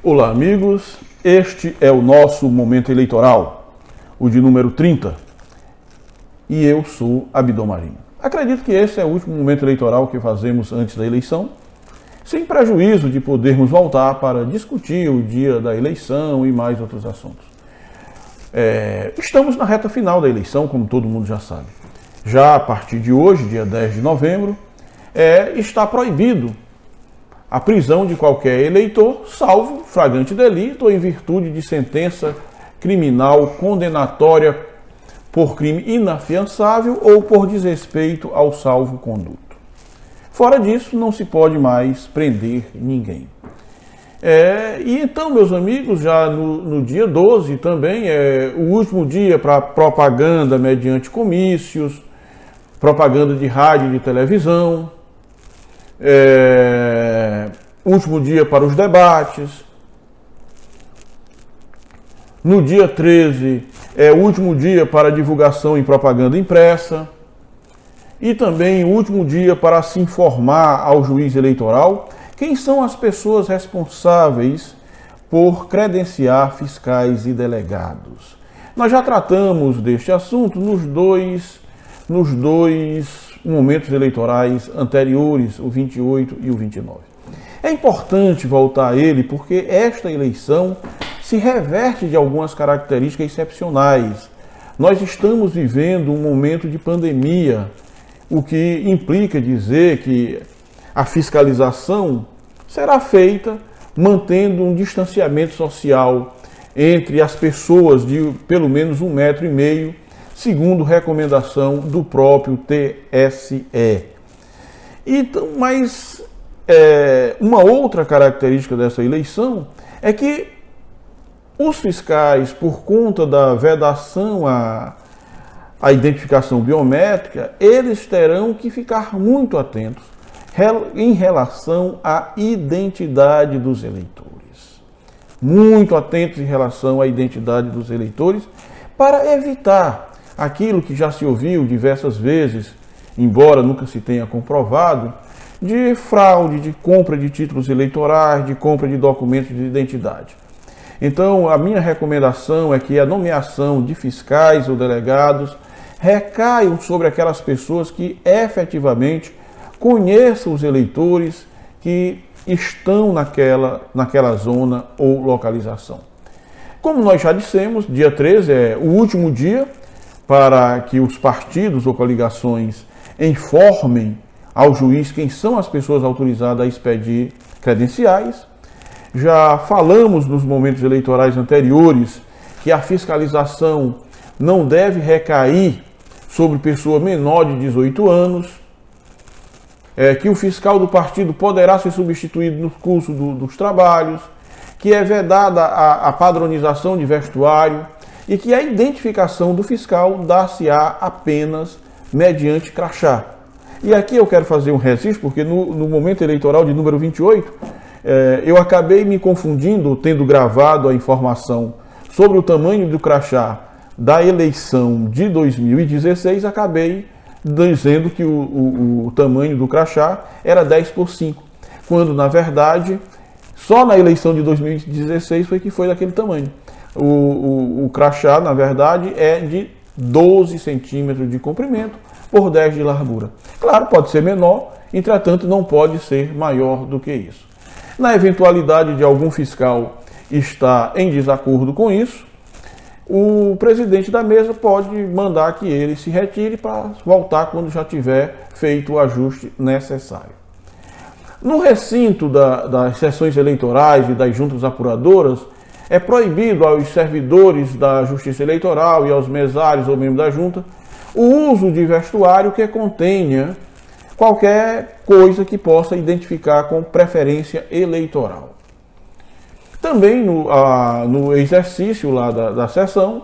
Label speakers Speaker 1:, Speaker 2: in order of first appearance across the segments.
Speaker 1: Olá, amigos. Este é o nosso momento eleitoral, o de número 30. E eu sou Abdon Marinho. Acredito que esse é o último momento eleitoral que fazemos antes da eleição, sem prejuízo de podermos voltar para discutir o dia da eleição e mais outros assuntos. Estamos na reta final da eleição, como todo mundo já sabe. Já a partir de hoje, dia 10 de novembro, está proibido a prisão de qualquer eleitor, salvo flagrante delito ou em virtude de sentença criminal condenatória por crime inafiançável ou por desrespeito ao salvo-conduto. Fora disso, não se pode mais prender ninguém. E então, meus amigos, já no dia 12 também é o último dia para propaganda mediante comícios, propaganda de rádio e de televisão, último dia para os debates. No dia 13 é o último dia para divulgação em propaganda impressa e também o último dia para se informar ao juiz eleitoral quem são as pessoas responsáveis por credenciar fiscais e delegados. Nós já tratamos deste assunto nos dois momentos eleitorais anteriores, o 28 e o 29. É importante voltar a ele porque esta eleição se reverte de algumas características excepcionais. Nós estamos vivendo um momento de pandemia, o que implica dizer que a fiscalização será feita mantendo um distanciamento social entre as pessoas de pelo menos 1,5 metro, segundo recomendação do próprio TSE. Então, mas uma outra característica dessa eleição é que os fiscais, por conta da vedação à identificação biométrica, eles terão que ficar muito atentos em relação à identidade dos eleitores. Muito atentos em relação à identidade dos eleitores, para evitar aquilo que já se ouviu diversas vezes, embora nunca se tenha comprovado, de fraude, de compra de títulos eleitorais, de compra de documentos de identidade. Então, a minha recomendação é que a nomeação de fiscais ou delegados recaiam sobre aquelas pessoas que efetivamente conheçam os eleitores que estão naquela zona ou localização. Como nós já dissemos, dia 13 é o último dia para que os partidos ou coligações informem ao juiz quem são as pessoas autorizadas a expedir credenciais. Já falamos nos momentos eleitorais anteriores que a fiscalização não deve recair sobre pessoa menor de 18 anos, que o fiscal do partido poderá ser substituído no curso dos trabalhos, que é vedada a padronização de vestuário e que a identificação do fiscal dar-se-á apenas mediante crachá. E aqui eu quero fazer um registro, porque no momento eleitoral de número 28, eu acabei me confundindo, tendo gravado a informação sobre o tamanho do crachá da eleição de 2016, acabei dizendo que o tamanho do crachá era 10x5, quando na verdade só na eleição de 2016 foi que foi daquele tamanho. O crachá, na verdade, é de 12 centímetros de comprimento por 10 de largura. Claro, pode ser menor, entretanto não pode ser maior do que isso. Na eventualidade de algum fiscal estar em desacordo com isso, o presidente da mesa pode mandar que ele se retire para voltar quando já tiver feito o ajuste necessário. No recinto das sessões eleitorais e das juntas apuradoras, é proibido aos servidores da Justiça Eleitoral e aos mesários ou membros da junta o uso de vestuário que contenha qualquer coisa que possa identificar com preferência eleitoral. Também no exercício lá da sessão,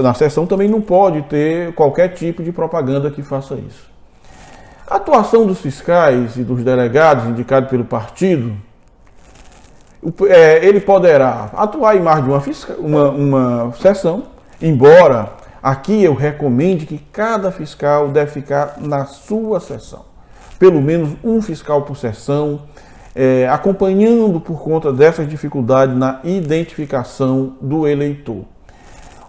Speaker 1: na sessão também não pode ter qualquer tipo de propaganda que faça isso. A atuação dos fiscais e dos delegados indicados pelo partido, ele poderá atuar em mais de uma sessão, embora aqui eu recomende que cada fiscal deve ficar na sua sessão. Pelo menos um fiscal por sessão, acompanhando por conta dessas dificuldades na identificação do eleitor.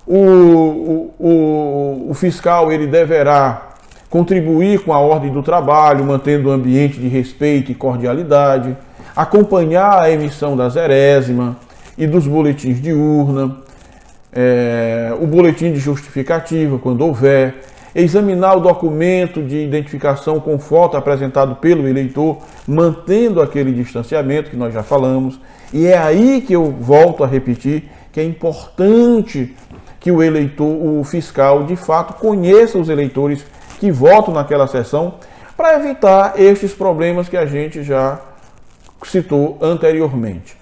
Speaker 1: O fiscal ele deverá contribuir com a ordem do trabalho, mantendo o ambiente de respeito e cordialidade, acompanhar a emissão da zerésima e dos boletins de urna, o boletim de justificativa, quando houver, examinar o documento de identificação com foto apresentado pelo eleitor, mantendo aquele distanciamento que nós já falamos. E é aí que eu volto a repetir que é importante que o eleitor, o fiscal, de fato, conheça os eleitores que votam naquela sessão, para evitar estes problemas que a gente já citou anteriormente.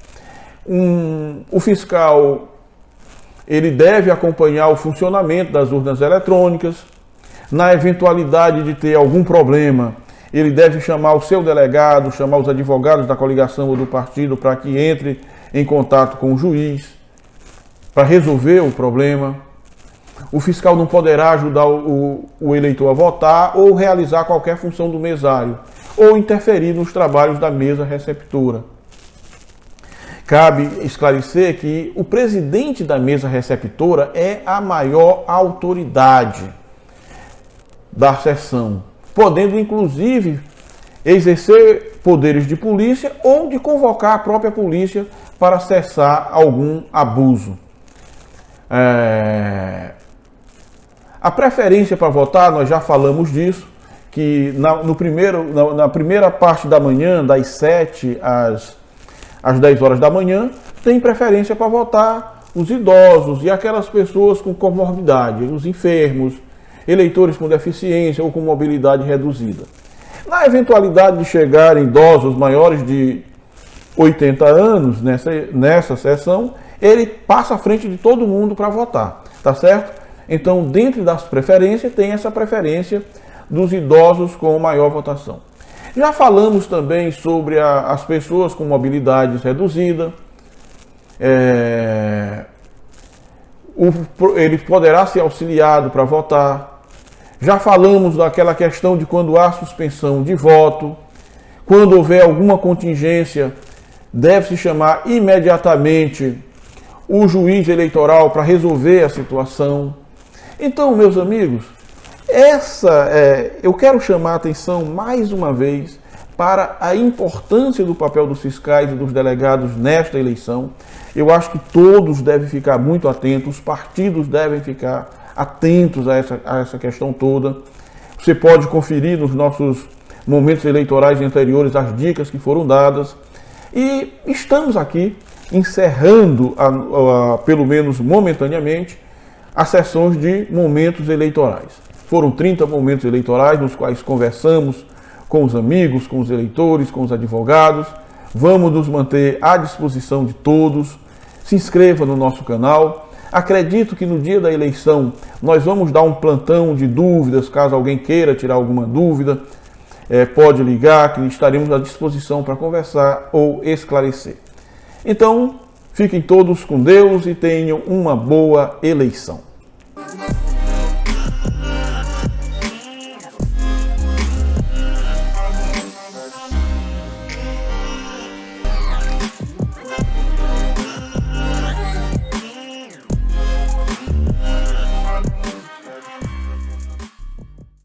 Speaker 1: O fiscal ele deve acompanhar o funcionamento das urnas eletrônicas. Na eventualidade de ter algum problema, ele deve chamar o seu delegado, chamar os advogados da coligação ou do partido para que entre em contato com o juiz para resolver o problema. O fiscal não poderá ajudar o eleitor a votar ou realizar qualquer função do mesário ou interferir nos trabalhos da mesa receptora. Cabe esclarecer que o presidente da mesa receptora é a maior autoridade da sessão, podendo inclusive exercer poderes de polícia ou de convocar a própria polícia para cessar algum abuso. A preferência para votar, nós já falamos disso, que na primeira parte da manhã, das 7 às 10 horas da manhã, tem preferência para votar os idosos e aquelas pessoas com comorbidade, os enfermos, eleitores com deficiência ou com mobilidade reduzida. Na eventualidade de chegarem idosos maiores de 80 anos nessa sessão, ele passa à frente de todo mundo para votar, tá certo? Então, dentro das preferências, tem essa preferência dos idosos com maior votação. Já falamos também sobre as pessoas com mobilidade reduzida. Ele poderá ser auxiliado para votar. Já falamos daquela questão de quando há suspensão de voto. Quando houver alguma contingência, deve-se chamar imediatamente o juiz eleitoral para resolver a situação. Então, meus amigos, eu quero chamar a atenção mais uma vez para a importância do papel dos fiscais e dos delegados nesta eleição. Eu acho que todos devem ficar muito atentos, os partidos devem ficar atentos a essa questão toda. Você pode conferir nos nossos momentos eleitorais anteriores as dicas que foram dadas. E estamos aqui encerrando, pelo menos momentaneamente, as sessões de momentos eleitorais. Foram 30 momentos eleitorais nos quais conversamos com os amigos, com os eleitores, com os advogados. Vamos nos manter à disposição de todos. Se inscreva no nosso canal. Acredito que no dia da eleição nós vamos dar um plantão de dúvidas, caso alguém queira tirar alguma dúvida. Pode ligar, que estaremos à disposição para conversar ou esclarecer. Então, fiquem todos com Deus e tenham uma boa eleição.